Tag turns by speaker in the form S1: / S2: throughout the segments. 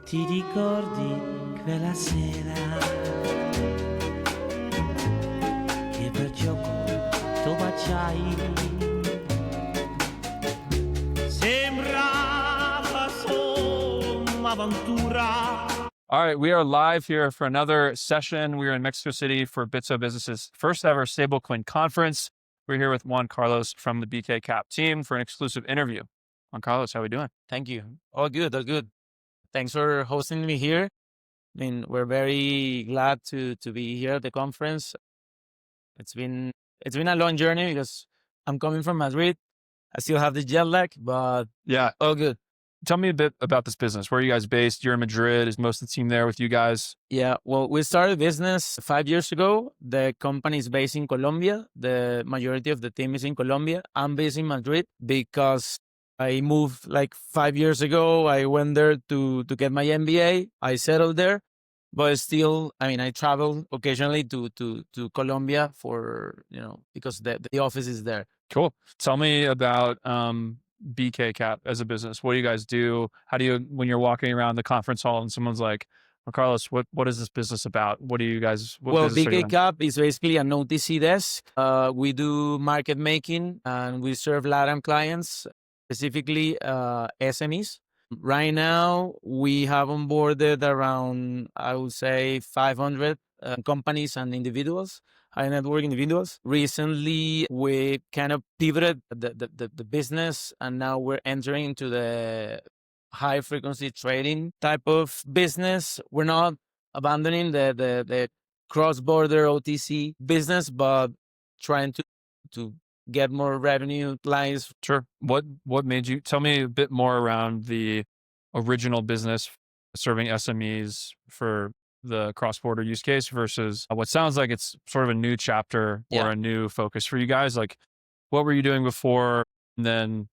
S1: Ti ricordi quella sera che per gioco tu baciai? Sembrava solo un'avventura.
S2: All right, we are live here for another session. We are in Mexico City for Bitso Business's first ever Stablecoin Conference. We're here with Juan Carlos from the BKCap team for an exclusive interview. Juan Carlos, how are we doing?
S3: Thank you. All good, all good. Thanks for hosting me here. I mean, we're very glad to be here at the conference. It's been a long journey because I'm coming from Madrid. I still have the jet lag, but
S2: Yeah.
S3: all good.
S2: Tell me a bit about this business. Where are you guys based? You're in Madrid. Is most of the team there with you guys?
S3: Yeah, well, we started business 5 years ago. The company is based in Colombia. The majority of the team is in Colombia. I'm based in Madrid because I moved like 5 years ago. I went there to get my MBA. I settled there, but still, I mean, I travel occasionally to Colombia for, because the office is there.
S2: Cool. Tell me about BKCap as a business. What do you guys do? How do you, when you're walking around the conference hall and someone's like, well, Carlos, what is this business about? What do you guys,
S3: Well, BKCap is basically an OTC desk. We do market making and we serve LATAM clients, specifically SMEs. Right now, we have onboarded around, I would say, 500 companies and individuals, high net worth individuals. Recently, we kind of pivoted the business, and now we're entering into the high frequency trading type of business. We're not abandoning the cross-border OTC business, but trying to get more revenue lines.
S2: Sure. What made you, tell me a bit more around the original business serving SMEs for the cross-border use case versus what sounds like it's sort of a new chapter or a new focus for you guys. Like, what were you doing before? And then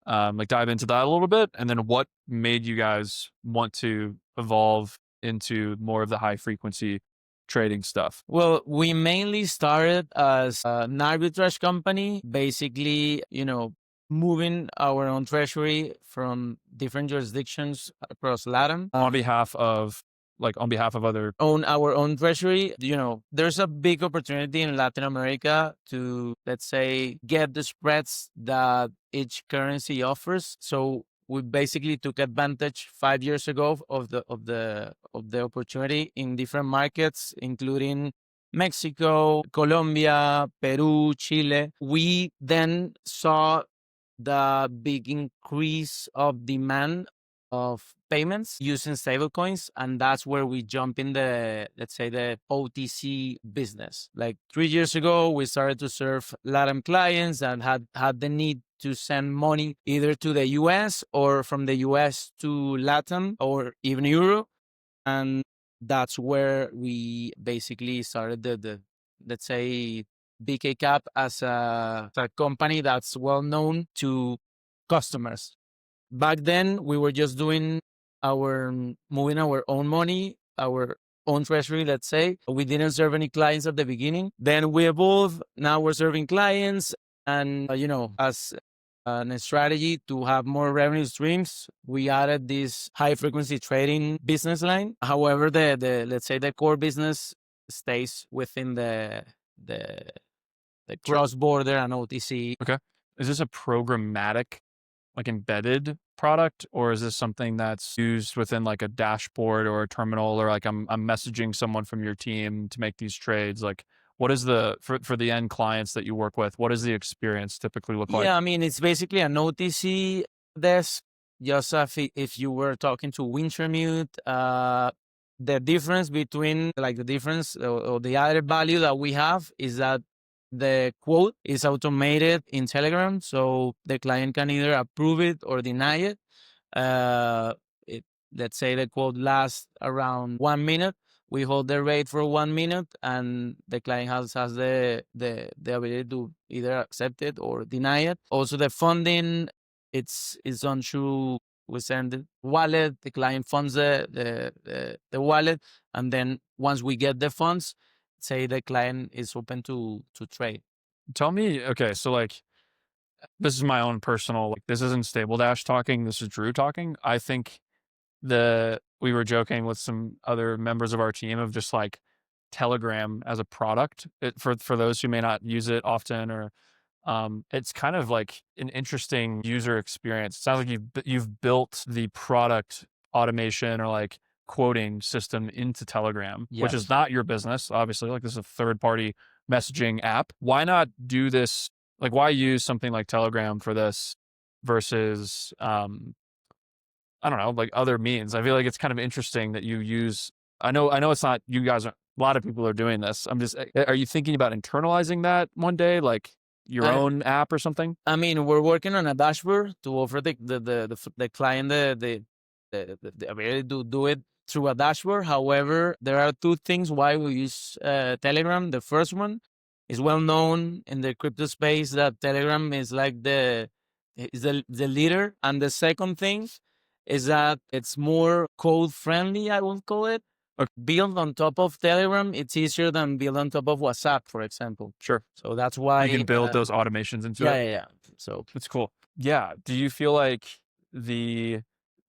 S2: dive into that a little bit. And then what made you guys want to evolve into more of the high frequency trading stuff?
S3: Well, we mainly started as an arbitrage company, basically, moving our own treasury from different jurisdictions across LATAM.
S2: On behalf of other...
S3: Own our own treasury. There's a big opportunity in Latin America to, let's say, get the spreads that each currency offers. So we basically took advantage 5 years ago of the opportunity in different markets, including Mexico, Colombia, Peru, Chile. We then saw the big increase of demand of payments using stablecoins, and that's where we jump in the OTC business. Like 3 years ago, we started to serve LATAM clients and had the need to send money either to the US or from the US to LATAM or even Europe. And that's where we basically started the let's say, BKCap as a company that's well known to customers. Back then, we were just moving our own money, our own treasury, let's say. We didn't serve any clients at the beginning. Then we evolved. Now we're serving clients. And, as a strategy to have more revenue streams, we added this high frequency trading business line. However, the core business stays within the cross-border and OTC.
S2: Okay. Is this a programmatic, embedded product, or is this something that's used within a dashboard or a terminal, or I'm messaging someone from your team to make these trades? What is for the end clients that you work with, what does the experience typically look like?
S3: Yeah, I mean, it's basically an OTC desk. Just if you were talking to Wintermute, the difference between or the added value that we have is that the quote is automated in Telegram, so the client can either approve it or deny it. Let's say the quote lasts around 1 minute. We hold the rate for 1 minute, and the client has the ability to either accept it or deny it. Also, the funding, it's done through, we send the wallet, the client funds the wallet, and then once we get the funds, say the client is open to trade.
S2: Tell me, okay, so this is my own personal, this isn't Stabledash talking, this is Drew talking. I think the we were joking with some other members of our team of just like Telegram as a product for those who may not use it often, or it's kind of like an interesting user experience. It sounds like you've built the product automation or like quoting system into Telegram, which is
S3: Yes.
S2: not your business, obviously. Like this is a third-party messaging app. Why not do this? Like, why use something like Telegram for this versus I don't know, like other means? I feel like it's kind of interesting that you use. I know it's not you guys. A lot of people are doing this. I'm just. Are you thinking about internalizing that one day, like your
S3: I,
S2: own app or something?
S3: I mean, we're working on a dashboard to offer the client the ability to do it through a dashboard. However, there are two things why we use Telegram. The first one is well known in the crypto space that Telegram is like the leader, and the second thing is that it's more code friendly, I would call it. Build on top of Telegram, it's easier than build on top of WhatsApp, for example.
S2: Sure.
S3: So that's why
S2: You can build those automations into
S3: yeah,
S2: it.
S3: yeah, yeah. So
S2: It's cool. Yeah. Do you feel like the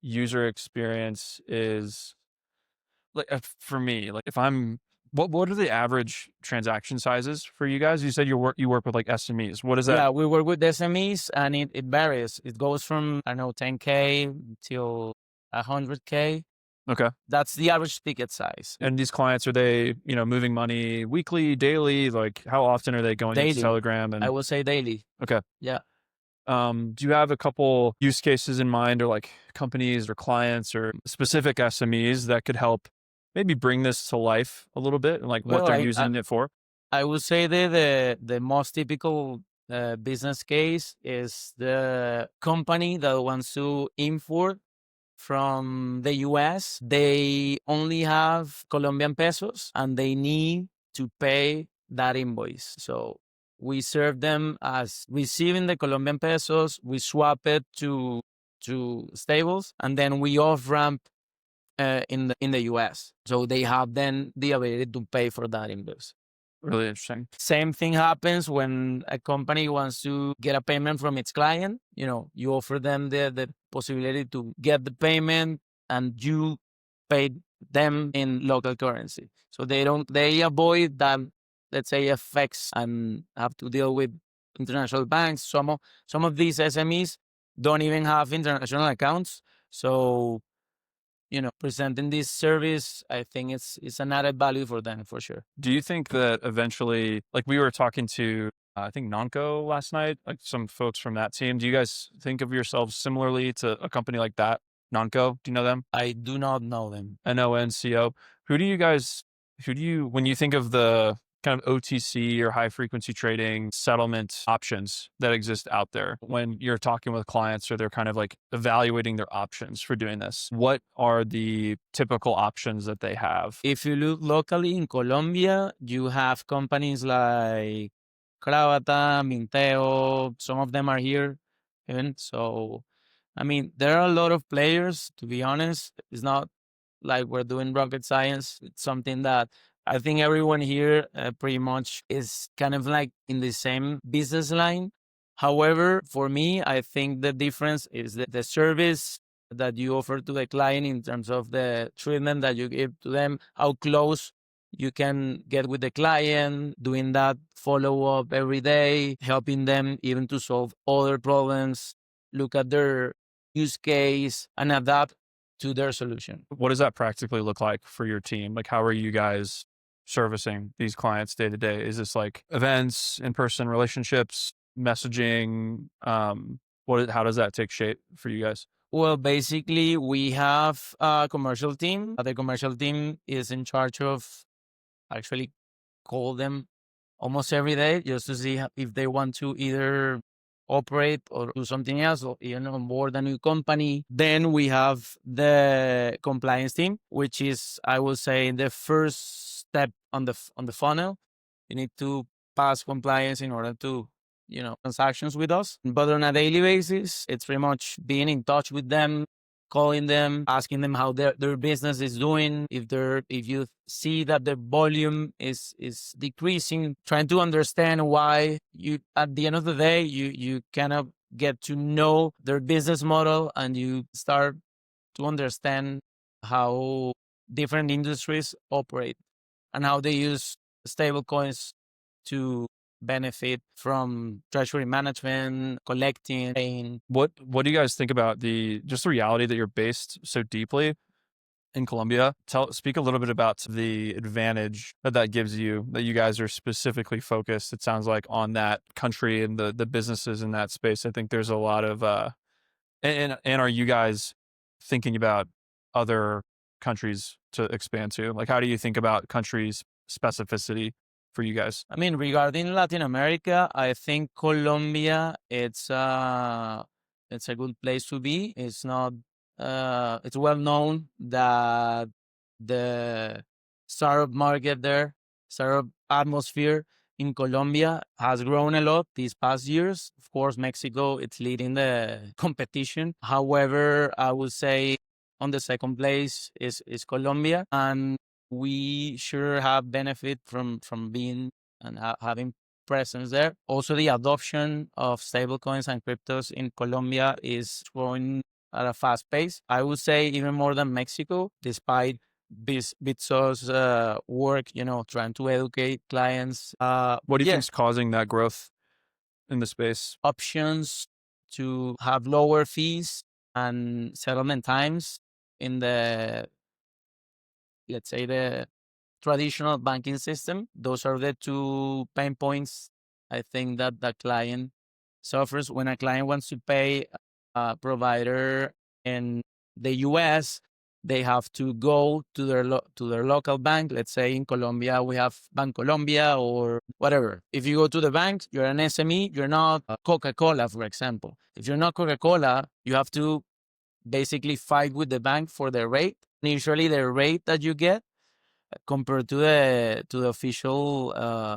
S2: user experience is like for me, like if I'm what are the average transaction sizes for you guys? You said you work with like SMEs. What is that?
S3: yeah, we work with SMEs and it varies. It goes from I don't know 10K till 100K.
S2: Okay.
S3: That's the average ticket size.
S2: And these clients, are they, moving money weekly, daily? Like how often are they going into
S3: Daily.
S2: Telegram? And
S3: I will say daily.
S2: okay.
S3: Yeah.
S2: Do you have a couple use cases in mind, or like companies or clients or specific SMEs that could help maybe bring this to life a little bit, and like what
S3: Well,
S2: they're using it for?
S3: I would say that the most typical business case is the company that wants to import from the US. They only have Colombian pesos and they need to pay that invoice. So we serve them as receiving the Colombian pesos, we swap it to stables, and then we off ramp in the US. So they have then the ability to pay for that invoice.
S2: Really interesting.
S3: Same thing happens when a company wants to get a payment from its client. You offer them the possibility to get the payment and you pay them in local currency. So they avoid that, let's say, FX and have to deal with international banks. Some of these SMEs don't even have international accounts. So presenting this service, I think it's an added value for them for sure.
S2: Do you think that eventually, like we were talking to, I think Nonco last night, like some folks from that team, do you guys think of yourselves similarly to a company like that? Nonco, do you know them?
S3: I do not know them.
S2: NONCO. When you think of the kind of OTC or high frequency trading settlement options that exist out there, when you're talking with clients or they're kind of like evaluating their options for doing this, what are the typical options that they have?
S3: If you look locally in Colombia, you have companies like Cravata, Minteo, some of them are here even. So, I mean, there are a lot of players, to be honest. It's not like we're doing rocket science. It's something that I think everyone here pretty much is kind of like in the same business line. However, for me, I think the difference is that the service that you offer to the client in terms of the treatment that you give to them, how close you can get with the client, doing that follow up every day, helping them even to solve other problems, look at their use case and adapt to their solution.
S2: What does that practically look like for your team? Like, how are you guys servicing these clients day to day? Is this like events, in-person relationships, messaging? How does that take shape for you guys?
S3: Well, basically, we have a commercial team. The commercial team is in charge of actually call them almost every day just to see if they want to either operate or do something else or onboard a new company. Then we have the compliance team, which is, I would say, the first step on the funnel. You need to pass compliance in order to transactions with us. But on a daily basis, it's pretty much being in touch with them, calling them, asking them how their business is doing. If you see that the volume is decreasing, trying to understand why. At the end of the day, you kind of get to know their business model and you start to understand how different industries operate and how they use stablecoins to benefit from treasury management, collecting, paying.
S2: What do you guys think about just the reality that you're based so deeply in Colombia? Speak a little bit about the advantage that gives you, that you guys are specifically focused, it sounds like, on that country and the businesses in that space. I think there's a lot of and are you guys thinking about other countries to expand to? Like, how do you think about countries specificity for you guys?
S3: I mean, regarding Latin America, I think Colombia, it's a good place to be. It's not, it's well known that the startup market there, startup atmosphere in Colombia has grown a lot these past years. Of course, Mexico, it's leading the competition. However, I would say on the second place is Colombia, and we sure have benefit from being and having presence there. Also, the adoption of stablecoins and cryptos in Colombia is growing at a fast pace. I would say even more than Mexico, despite Bitso's work, trying to educate clients.
S2: What do you think is causing that growth in the space?
S3: Options to have lower fees and settlement times in the, let's say, the traditional banking system. Those are the two pain points I think that the client suffers. When a client wants to pay a provider in the US, they have to go to their local bank. Let's say in Colombia, we have Bancolombia or whatever. If you go to the bank, you're an SME, you're not Coca-Cola, for example. If you're not Coca-Cola, you have to basically fight with the bank for the rate. And usually the rate that you get compared to the official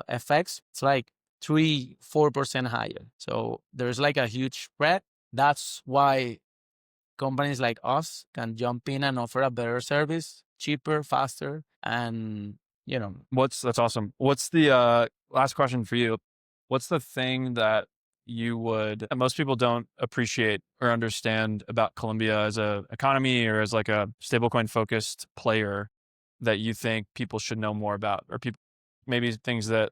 S3: FX, it's like 3-4% higher. So there's like a huge spread. That's why companies like us can jump in and offer a better service, cheaper, faster, and
S2: That's awesome. What's the last question for you? What's the thing that most people don't appreciate or understand about Colombia as a economy or as like a stablecoin focused player that you think people should know more about, or maybe things that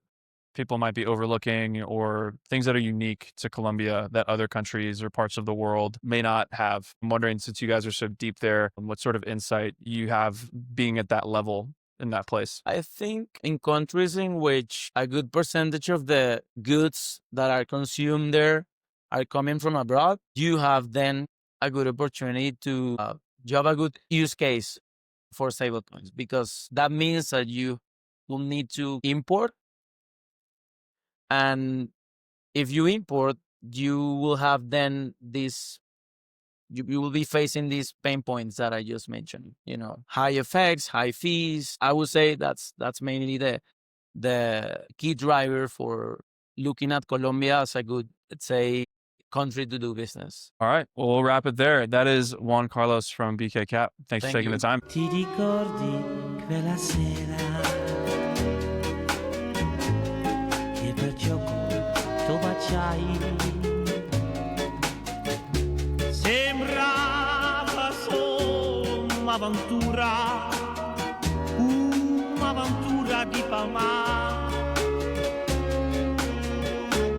S2: people might be overlooking, or things that are unique to Colombia that other countries or parts of the world may not have? I'm wondering, since you guys are so deep there, what sort of insight you have being at that level in that place?
S3: I think in countries in which a good percentage of the goods that are consumed there are coming from abroad, you have then a good opportunity to you have a good use case for stablecoins, because that means that you will need to import. And if you import, you will have then you will be facing these pain points that I just mentioned, high effects, high fees. I would say that's mainly the key driver for looking at Colombia as a good, let's say, country to do business.
S2: All right. Well, we'll wrap it there. That is Juan Carlos from BKCap. Thanks for taking the time.
S1: Ti ricordi quella sera che per gioco tu baciai? Sembrava solo un'avventura di palmare.